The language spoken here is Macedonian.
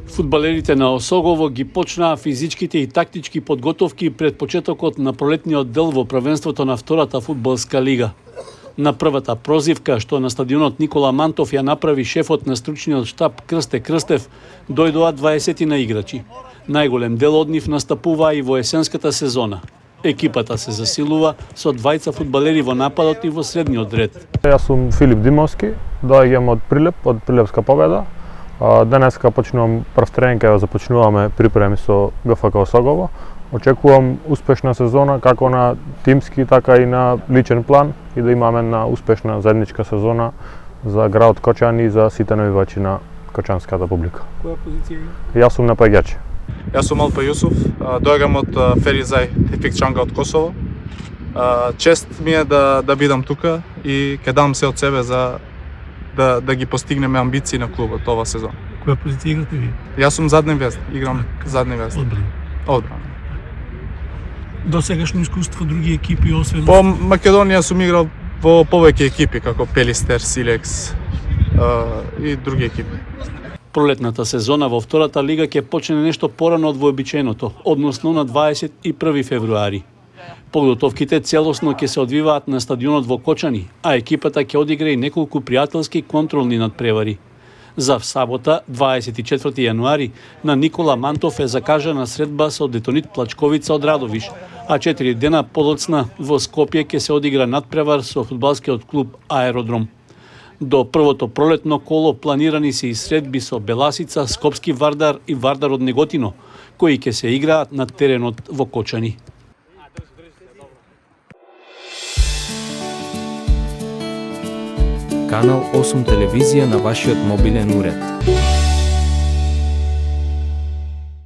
Фудбалерите на Осогово ги почнаа физичките и тактички подготовки пред почетокот на пролетниот дел во првенството на втората фудбалска лига. На првата прозивка што на стадионот Никола Мантов ја направи шефот на стручниот штаб Крсте Крстев, дојдоа 20 на играчи. Најголем дел од нив настапуваа и во есенската сезона. Екипата се засилува со двајца фудбалери во нападот и во средниот ред. Јас сум Филип Димовски, доаѓам од Прилеп, од Прилепска Победа. Денеска почнувам прв тренинг, кај започнуваме припреми со ГФК Осогово. Очекувам успешна сезона како на тимски, така и на личен план и да имаме една успешна заедничка сезона за градот Кочан и за сите навивачи на кочанската публика. Која позиција има? Јас сум напаѓач. Јас сум Алпа Јусуф, доаѓам од Феризај, Тефик Чанга од Косово. Чест ми е да бидам тука и ќе дам се од себе за да ги постигнеме амбиции на клубот ова сезон. Која позиција играте ви? Јас сум задни везд, играм задни везд. Одбрана. До сегашно искуство други екипи освен По Македонија сум играл во повеќе екипи како Пелистер, Силекс и други екипи. Пролетната сезона во втората лига ќе почне нешто порано од вообичаеното, односно на 21 февруари. Подготовките целосно ќе се одвиваат на стадионот во Кочани, а екипата ќе одигра и неколку пријателски контролни надпревари. За сабота, 24 јануари, на Никола Мантов е закажана средба со Детонит Плачковица од Радовиш, а 4 дена подоцна во Скопје ќе се одигра надпревар со фудбалскиот клуб Аеродром. До првото пролетно коло планирани се и средби со Беласица, Скопски Вардар и Вардар од Неготино, кои ќе се играат на теренот во Кочани. Канал 8 телевизија на вашиот мобилен уред.